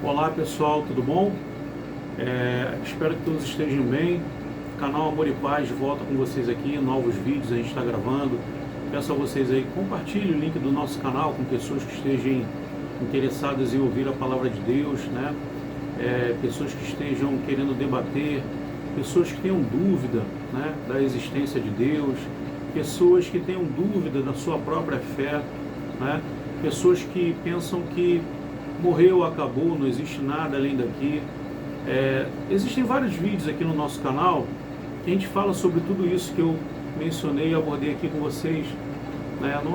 Olá pessoal, tudo bom? Espero que todos estejam bem. Canal Amor e Paz de volta com vocês aqui, novos vídeos a gente está gravando. Peço a vocês aí, compartilhe o link do nosso canal com pessoas que estejam interessadas em ouvir a palavra de Deus, né? Pessoas que estejam querendo debater, pessoas que tenham dúvida, né, da existência de Deus, pessoas que tenham dúvida da sua própria fé, né? Pessoas que pensam que morreu, acabou, não existe nada além daqui. Existem vários vídeos aqui no nosso canal que a gente fala sobre tudo isso que eu mencionei e abordei aqui com vocês, né? Não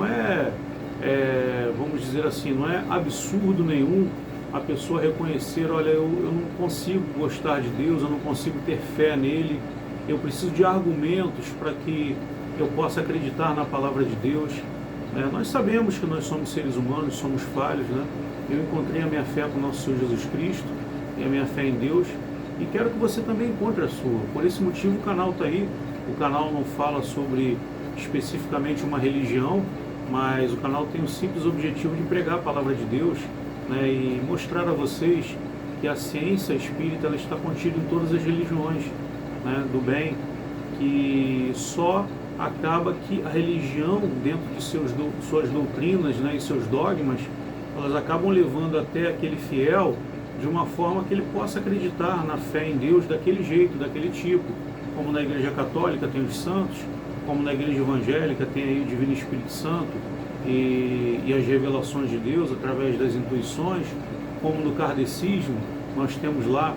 vamos dizer assim, não é absurdo nenhum a pessoa reconhecer, olha, eu não consigo gostar de Deus, eu não consigo ter fé nele, eu preciso de argumentos para que eu possa acreditar na palavra de Deus. Nós sabemos que nós somos seres humanos, somos falhos, né? Eu encontrei a minha fé com o nosso Senhor Jesus Cristo e a minha fé em Deus, e quero que você também encontre a sua. Por esse motivo o canal está aí. O canal não fala sobre especificamente uma religião, mas o canal tem o simples objetivo de pregar a palavra de Deus, né, e mostrar a vocês que a ciência espírita ela está contida em todas as religiões, né, do bem, que só acaba que a religião, dentro de suas doutrinas, né, e seus dogmas, elas acabam levando até aquele fiel de uma forma que ele possa acreditar na fé em Deus daquele jeito, daquele tipo. Como na Igreja Católica tem os santos, como na Igreja Evangélica tem aí o Divino Espírito Santo e as revelações de Deus através das intuições, como no kardecismo nós temos lá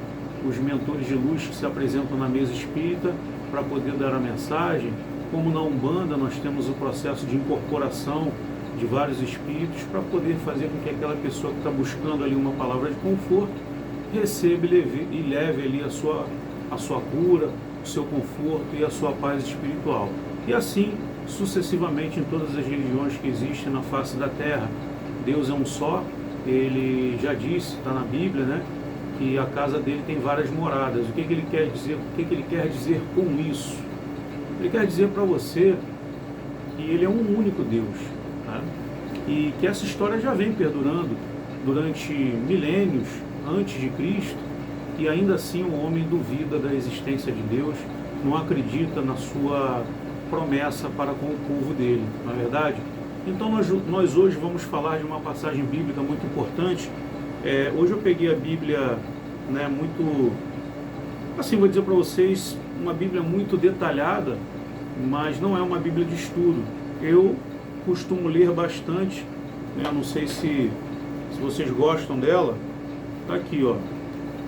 os mentores de luz que se apresentam na mesa espírita para poder dar a mensagem, como na Umbanda nós temos o processo de incorporação de vários espíritos para poder fazer com que aquela pessoa que está buscando ali uma palavra de conforto receba e leve ali a sua cura, o seu conforto e a sua paz espiritual. E assim sucessivamente em todas as religiões que existem na face da terra. Deus é um só, ele já disse, está na Bíblia, né, que a casa dele tem várias moradas. O que ele quer dizer? O que ele quer dizer com isso? Ele quer dizer para você que ele é um único Deus, tá? E que essa história já vem perdurando durante milênios antes de Cristo, e ainda assim o homem duvida da existência de Deus, não acredita na sua promessa para com o povo dele, não é verdade? Então nós hoje vamos falar de uma passagem bíblica muito importante. Hoje eu peguei a Bíblia, né, muito, assim, vou dizer para vocês, uma Bíblia muito detalhada, mas não é uma Bíblia de estudo. Eu costumo ler bastante, né? Não sei se vocês gostam dela. Está aqui, ó.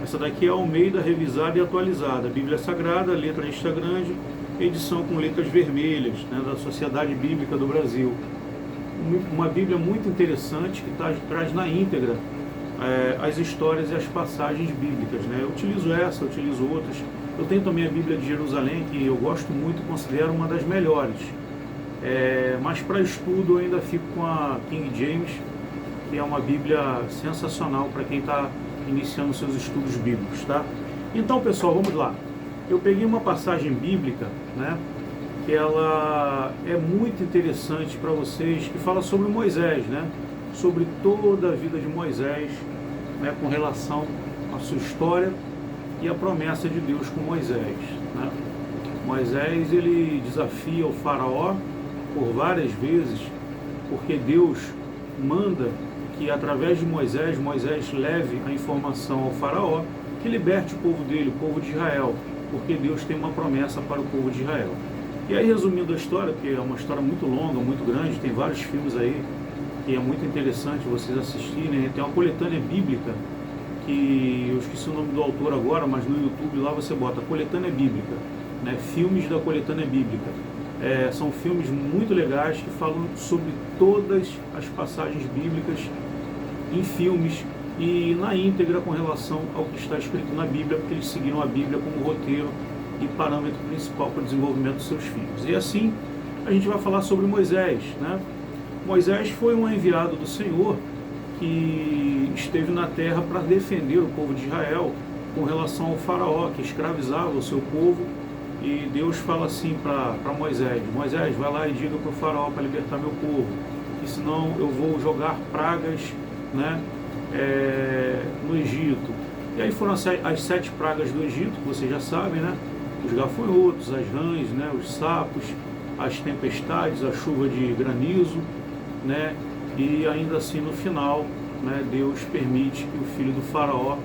Essa daqui é a Almeida Revisada e Atualizada, Bíblia Sagrada, letra extra grande, edição com letras vermelhas, né, da Sociedade Bíblica do Brasil. Uma Bíblia muito interessante que traz na íntegra as histórias e as passagens bíblicas, né? Eu utilizo essa, eu utilizo outras. Eu tenho também a Bíblia de Jerusalém, que eu gosto muito, considero uma das melhores. Mas para estudo eu ainda fico com a King James, que é uma Bíblia sensacional para quem está iniciando seus estudos bíblicos, tá? Então, pessoal, vamos lá. Eu peguei uma passagem bíblica, né, que ela é muito interessante para vocês, que fala sobre Moisés, né, sobre toda a vida de Moisés, né, com relação à sua história e a promessa de Deus com Moisés, né? Moisés, ele desafia o faraó por várias vezes, porque Deus manda que através de Moisés leve a informação ao faraó que liberte o povo dele, o povo de Israel, porque Deus tem uma promessa para o povo de Israel. E aí, resumindo a história, porque é uma história muito longa, muito grande, tem vários filmes aí que é muito interessante vocês assistirem. Tem uma coletânea bíblica que eu esqueci o nome do autor agora, mas no YouTube lá você bota coletânea bíblica, né? Filmes da coletânea bíblica. São filmes muito legais que falam sobre todas as passagens bíblicas em filmes e na íntegra com relação ao que está escrito na Bíblia, porque eles seguiram a Bíblia como roteiro e parâmetro principal para o desenvolvimento dos seus filhos. E assim a gente vai falar sobre Moisés, né? Moisés foi um enviado do Senhor que esteve na terra para defender o povo de Israel com relação ao faraó que escravizava o seu povo. E Deus fala assim para Moisés: Moisés, vai lá e diga para o faraó para libertar meu povo, que senão eu vou jogar pragas, né, no Egito. E aí foram as 7 pragas do Egito, que vocês já sabem, né? Os gafanhotos, as rãs, né? Os sapos, as tempestades, a chuva de granizo, né? E ainda assim no final, né, Deus permite que o filho do faraó,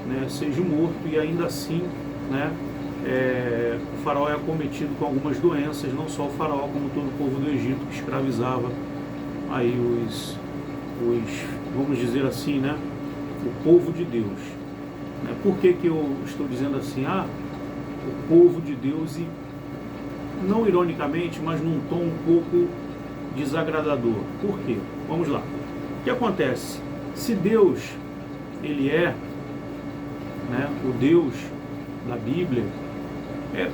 né, seja morto, e ainda assim, né, o faraó é acometido com algumas doenças, não só o faraó, como todo o povo do Egito que escravizava aí os vamos dizer assim, né, o povo de Deus. Por que eu estou dizendo assim? O povo de Deus, e não ironicamente, mas num tom um pouco desagradador. Por quê? Vamos lá. O que acontece? Se Deus, ele é, né, o Deus da Bíblia,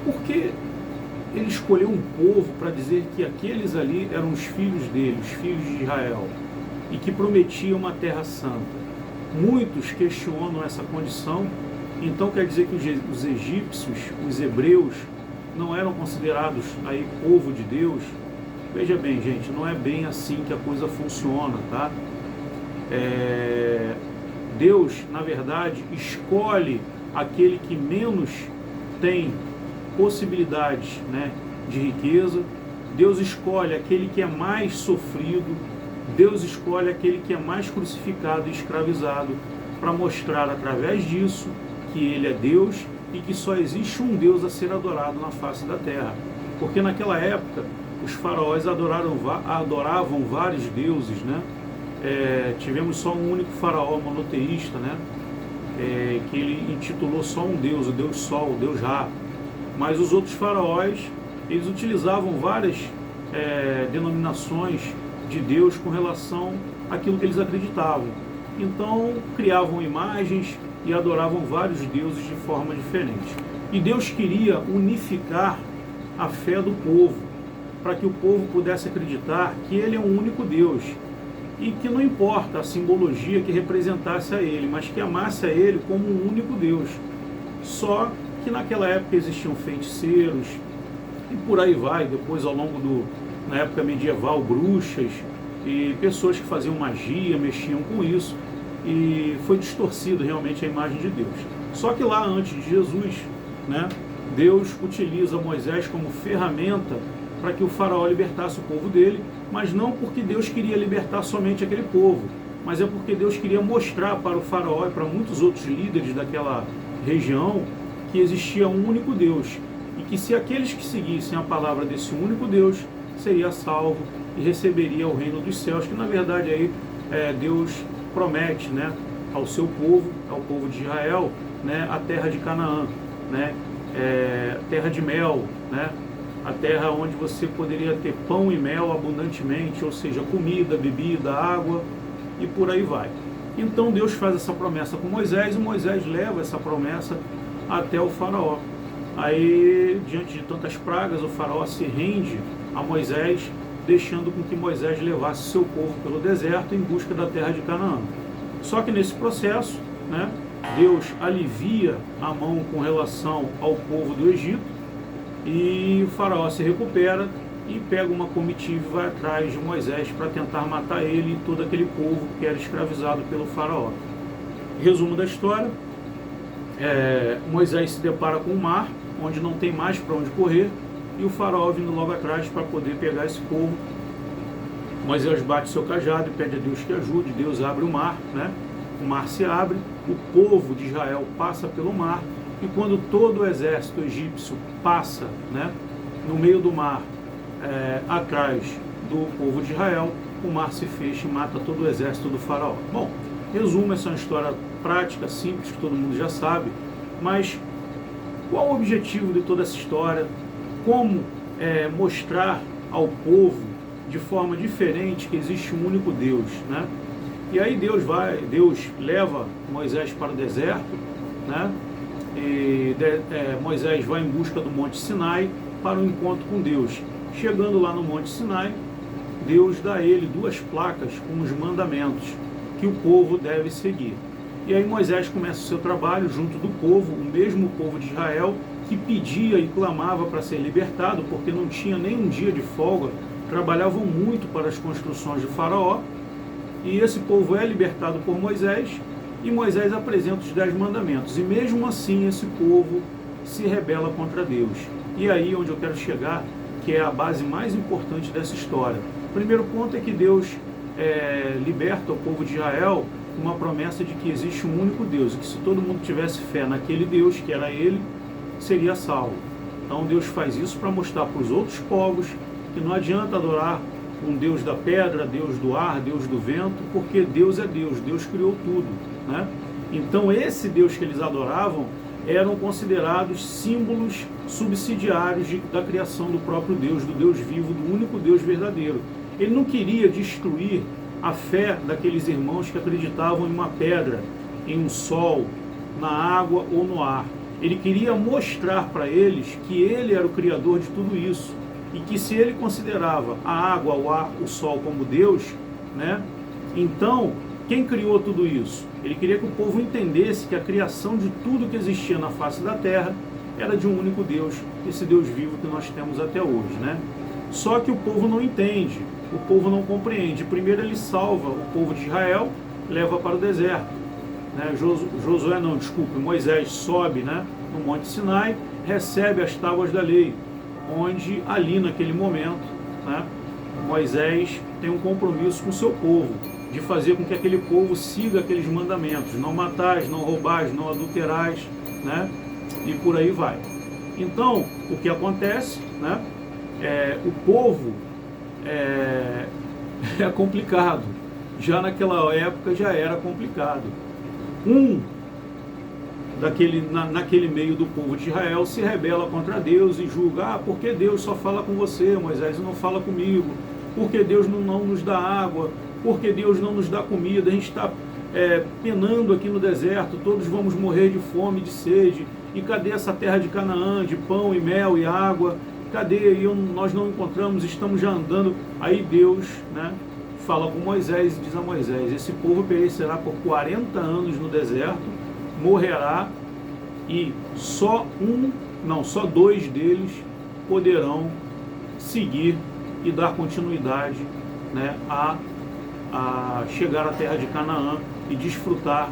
por que ele escolheu um povo para dizer que aqueles ali eram os filhos dele, os filhos de Israel, e que prometiam uma terra santa? Muitos questionam essa condição. Então quer dizer que os egípcios, os hebreus, não eram considerados aí povo de Deus? Veja bem, gente, não é bem assim que a coisa funciona, tá? Deus, na verdade, escolhe aquele que menos tem possibilidades, né, de riqueza. Deus escolhe aquele que é mais sofrido. Deus escolhe aquele que é mais crucificado e escravizado, para mostrar através disso que Ele é Deus e que só existe um Deus a ser adorado na face da terra. Porque naquela época os faraós adoravam vários deuses, né? Tivemos só um único faraó monoteísta, né? Que ele intitulou só um Deus, o Deus Sol, o Deus Ra. Mas os outros faraós, eles utilizavam várias denominações de Deus com relação àquilo que eles acreditavam. Então criavam imagens e adoravam vários deuses de forma diferente. E Deus queria unificar a fé do povo, para que o povo pudesse acreditar que Ele é um único Deus, e que não importa a simbologia que representasse a Ele, mas que amasse a Ele como um único Deus. Só que naquela época existiam feiticeiros, e por aí vai, depois ao longo na época medieval, bruxas e pessoas que faziam magia, mexiam com isso, e foi distorcida realmente a imagem de Deus. Só que lá antes de Jesus, né, Deus utiliza Moisés como ferramenta para que o faraó libertasse o povo dele, mas não porque Deus queria libertar somente aquele povo, mas é porque Deus queria mostrar para o faraó e para muitos outros líderes daquela região que existia um único Deus, e que se aqueles que seguissem a palavra desse único Deus, seria salvo e receberia o reino dos céus, que na verdade aí Deus promete, né, ao seu povo, ao povo de Israel, né, a terra de Canaã, né, terra de mel, né, a terra onde você poderia ter pão e mel abundantemente, ou seja, comida, bebida, água, e por aí vai. Então Deus faz essa promessa com Moisés, e Moisés leva essa promessa até o faraó. Aí, diante de tantas pragas, o faraó se rende a Moisés, deixando com que Moisés levasse seu povo pelo deserto em busca da terra de Canaã. Só que nesse processo, né, Deus alivia a mão com relação ao povo do Egito, e o faraó se recupera e pega uma comitiva e vai atrás de Moisés para tentar matar ele e todo aquele povo que era escravizado pelo faraó. Resumo da história: Moisés se depara com o mar, onde não tem mais para onde correr, e o faraó vindo logo atrás para poder pegar esse povo. Moisés bate seu cajado e pede a Deus que ajude. Deus abre o mar, né? O mar se abre, o povo de Israel passa pelo mar, e quando todo o exército egípcio passa, né, no meio do mar, atrás do povo de Israel, o mar se fecha e mata todo o exército do faraó. Bom, resumo, essa é uma história prática, simples, que todo mundo já sabe, mas qual o objetivo de toda essa história? Como mostrar ao povo de forma diferente que existe um único Deus, né? E aí Deus leva Moisés para o deserto, né? Moisés vai em busca do Monte Sinai para um encontro com Deus. Chegando lá no Monte Sinai, Deus dá a ele 2 placas com os mandamentos que o povo deve seguir. E aí Moisés começa o seu trabalho junto do povo, o mesmo povo de Israel, que pedia e clamava para ser libertado, porque não tinha nem um dia de folga, trabalhavam muito para as construções de Faraó. E esse povo é libertado por Moisés, e Moisés apresenta os 10 mandamentos. E mesmo assim esse povo se rebela contra Deus. E aí onde eu quero chegar, que é a base mais importante dessa história. O primeiro ponto é que Deus liberta o povo de Israel com uma promessa de que existe um único Deus, e que se todo mundo tivesse fé naquele Deus, que era ele, seria salvo. Então Deus faz isso para mostrar para os outros povos que não adianta adorar um Deus da pedra, Deus do ar, Deus do vento, porque Deus é Deus, Deus criou tudo, né? Então esse Deus que eles adoravam eram considerados símbolos subsidiários da criação do próprio Deus, do Deus vivo, do único Deus verdadeiro. Ele não queria destruir a fé daqueles irmãos que acreditavam em uma pedra, em um sol, na água ou no ar. Ele queria mostrar para eles que ele era o criador de tudo isso, e que se ele considerava a água, o ar, o sol como Deus, né, então quem criou tudo isso? Ele queria que o povo entendesse que a criação de tudo que existia na face da terra era de um único Deus, esse Deus vivo que nós temos até hoje, né? Só que o povo não entende, o povo não compreende. Primeiro ele salva o povo de Israel, leva para o deserto, né? Moisés sobe, né, no Monte Sinai, recebe as tábuas da lei, onde ali naquele momento, né, Moisés tem um compromisso com o seu povo, de fazer com que aquele povo siga aqueles mandamentos: não matais, não roubais, não adulterais, né, e por aí vai. Então, o que acontece, né, o povo é complicado, já naquela época já era complicado. Naquele meio do povo de Israel se rebela contra Deus e julga: porque Deus só fala com você, Moisés, não fala comigo? Porque Deus não nos dá água? Porque Deus não nos dá comida? A gente está penando aqui no deserto, todos vamos morrer de fome, de sede. E cadê essa terra de Canaã, de pão e mel e água? Cadê? Nós não encontramos, estamos já andando. Aí Deus, né, fala com Moisés e diz a Moisés: esse povo perecerá por 40 anos no deserto, morrerá, e só 2 deles poderão seguir e dar continuidade, né, a chegar à terra de Canaã e desfrutar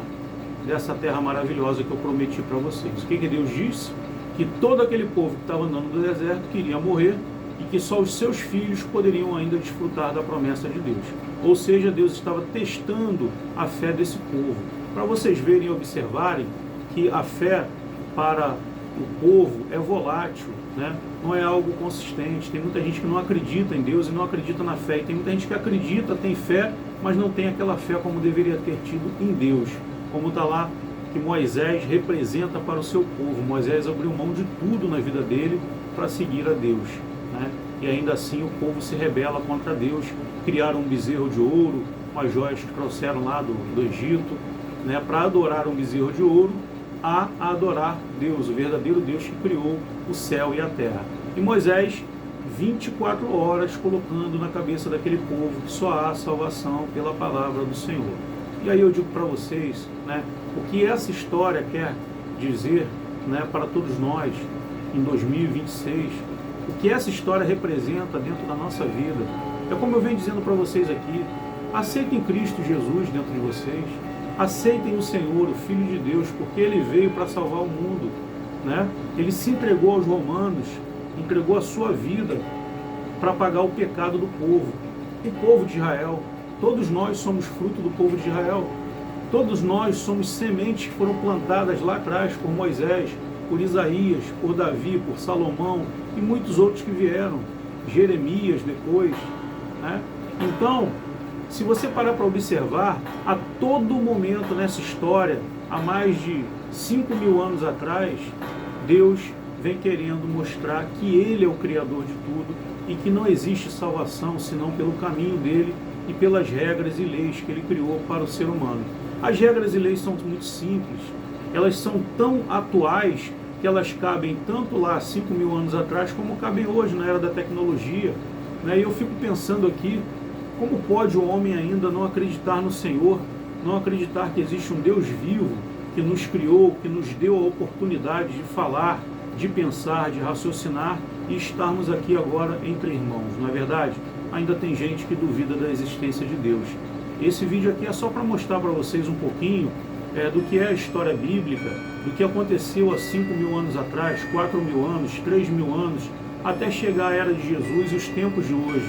dessa terra maravilhosa que eu prometi para vocês. O que Deus disse? Que todo aquele povo que estava andando no deserto queria morrer, e que só os seus filhos poderiam ainda desfrutar da promessa de Deus. Ou seja, Deus estava testando a fé desse povo, para vocês verem e observarem que a fé para o povo é volátil, né? Não é algo consistente. Tem muita gente que não acredita em Deus e não acredita na fé, e tem muita gente que acredita, tem fé, mas não tem aquela fé como deveria ter tido em Deus, como está lá que Moisés representa para o seu povo. Moisés abriu mão de tudo na vida dele para seguir a Deus, né? E ainda assim o povo se rebela contra Deus, criaram um bezerro de ouro, umas joias que trouxeram lá do Egito, né, para adorar um bezerro de ouro, a adorar Deus, o verdadeiro Deus que criou o céu e a terra. E Moisés, 24 horas colocando na cabeça daquele povo que só há salvação pela palavra do Senhor. E aí eu digo para vocês, né, o que essa história quer dizer, né, para todos nós em 2026, o que essa história representa dentro da nossa vida. É como eu venho dizendo para vocês aqui: aceitem Cristo Jesus dentro de vocês, aceitem o Senhor, o Filho de Deus, porque Ele veio para salvar o mundo, né? Ele se entregou aos romanos, entregou a sua vida para pagar o pecado do povo, o povo de Israel. Todos nós somos fruto do povo de Israel, todos nós somos sementes que foram plantadas lá atrás por Moisés, por Isaías, por Davi, por Salomão e muitos outros que vieram, Jeremias depois, né? Então, se você parar para observar, a todo momento nessa história, há mais de 5.000 anos atrás, Deus vem querendo mostrar que Ele é o Criador de tudo e que não existe salvação senão pelo caminho dele e pelas regras e leis que Ele criou para o ser humano. As regras e leis são muito simples, elas são tão atuais que elas cabem tanto lá 5.000 anos atrás como cabem hoje na era da tecnologia, né? E eu fico pensando aqui, como pode o homem ainda não acreditar no Senhor, não acreditar que existe um Deus vivo que nos criou, que nos deu a oportunidade de falar, de pensar, de raciocinar e estarmos aqui agora entre irmãos, não é verdade? Ainda tem gente que duvida da existência de Deus. Esse vídeo aqui é só para mostrar para vocês um pouquinho do que é a história bíblica, do que aconteceu há 5.000 anos atrás, 4.000 anos, 3.000 anos, até chegar à era de Jesus e os tempos de hoje.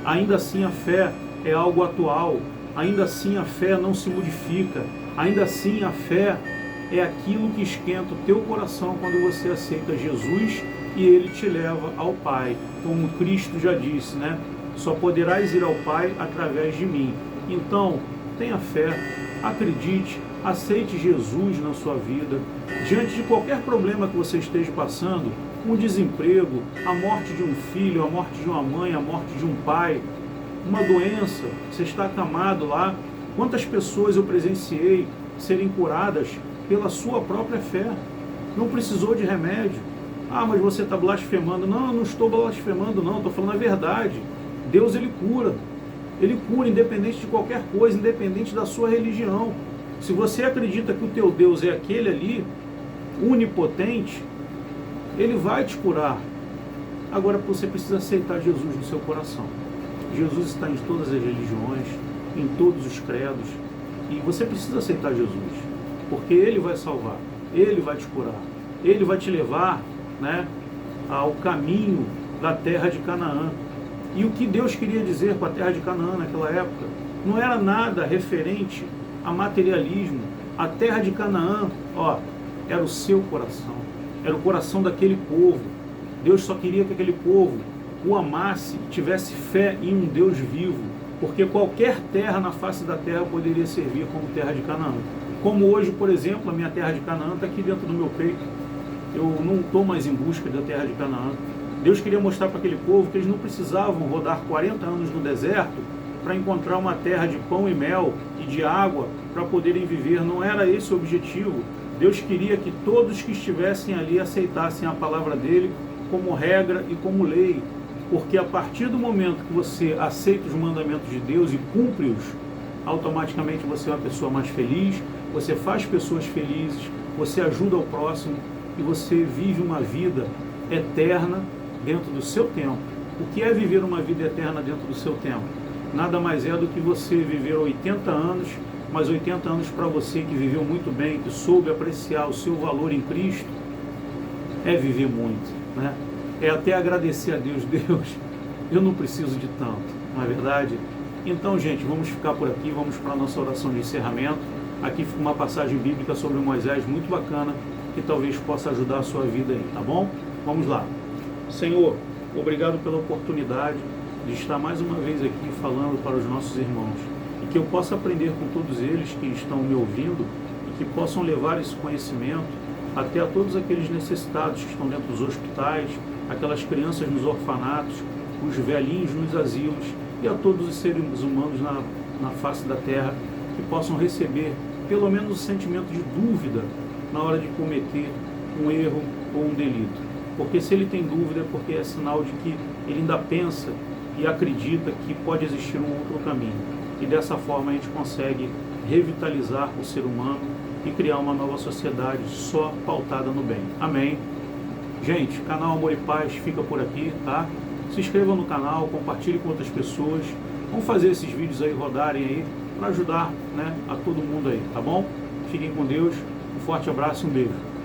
Ainda assim a fé é algo atual, ainda assim a fé não se modifica, ainda assim a fé é aquilo que esquenta o teu coração quando você aceita Jesus e Ele te leva ao Pai. Como Cristo já disse, né? Só poderás ir ao Pai através de mim. Então, tenha fé, acredite, aceite Jesus na sua vida. Diante de qualquer problema que você esteja passando, um desemprego, a morte de um filho, a morte de uma mãe, a morte de um pai, uma doença, você está acamado lá. Quantas pessoas eu presenciei serem curadas pela sua própria fé? Não precisou de remédio. Ah, mas você está blasfemando. Não, eu não estou blasfemando não, estou falando a verdade. Deus, Ele cura independente de qualquer coisa, independente da sua religião. Se você acredita que o teu Deus é aquele ali, onipotente, Ele vai te curar. Agora você precisa aceitar Jesus no seu coração. Jesus está em todas as religiões, em todos os credos, e você precisa aceitar Jesus, porque Ele vai salvar, Ele vai te curar, Ele vai te levar, né, ao caminho da terra de Canaã. E o que Deus queria dizer com a terra de Canaã naquela época não era nada referente a materialismo. A terra de Canaã, era o seu coração, era o coração daquele povo. Deus só queria que aquele povo o amasse, tivesse fé em um Deus vivo, porque qualquer terra na face da terra poderia servir como terra de Canaã. Como hoje, por exemplo, a minha terra de Canaã está aqui dentro do meu peito. Eu não estou mais em busca da terra de Canaã. Deus queria mostrar para aquele povo que eles não precisavam rodar 40 anos no deserto para encontrar uma terra de pão e mel e de água para poderem viver. Não era esse o objetivo. Deus queria que todos que estivessem ali aceitassem a palavra dele como regra e como lei. Porque a partir do momento que você aceita os mandamentos de Deus e cumpre-os, automaticamente você é uma pessoa mais feliz, você faz pessoas felizes, você ajuda o próximo e você vive uma vida eterna dentro do seu tempo. O que é viver uma vida eterna dentro do seu tempo? Nada mais é do que você viver 80 anos, mas 80 anos para você que viveu muito bem, que soube apreciar o seu valor em Cristo, é viver muito, né? É até agradecer a Deus, eu não preciso de tanto, não é verdade? Então, gente, vamos ficar por aqui, vamos para a nossa oração de encerramento. Aqui fica uma passagem bíblica sobre Moisés muito bacana, que talvez possa ajudar a sua vida aí, tá bom? Vamos lá. Senhor, obrigado pela oportunidade de estar mais uma vez aqui falando para os nossos irmãos, e que eu possa aprender com todos eles que estão me ouvindo e que possam levar esse conhecimento até a todos aqueles necessitados que estão dentro dos hospitais, aquelas crianças nos orfanatos, os velhinhos nos asilos e a todos os seres humanos na face da terra, que possam receber pelo menos o sentimento de dúvida na hora de cometer um erro ou um delito. Porque se ele tem dúvida é porque é sinal de que ele ainda pensa e acredita que pode existir um outro caminho. E dessa forma a gente consegue revitalizar o ser humano e criar uma nova sociedade só pautada no bem. Amém? Gente, canal Amor e Paz fica por aqui, tá? Se inscreva no canal, compartilhe com outras pessoas. Vamos fazer esses vídeos aí rodarem aí para ajudar, né, a todo mundo aí, tá bom? Fiquem com Deus, um forte abraço e um beijo.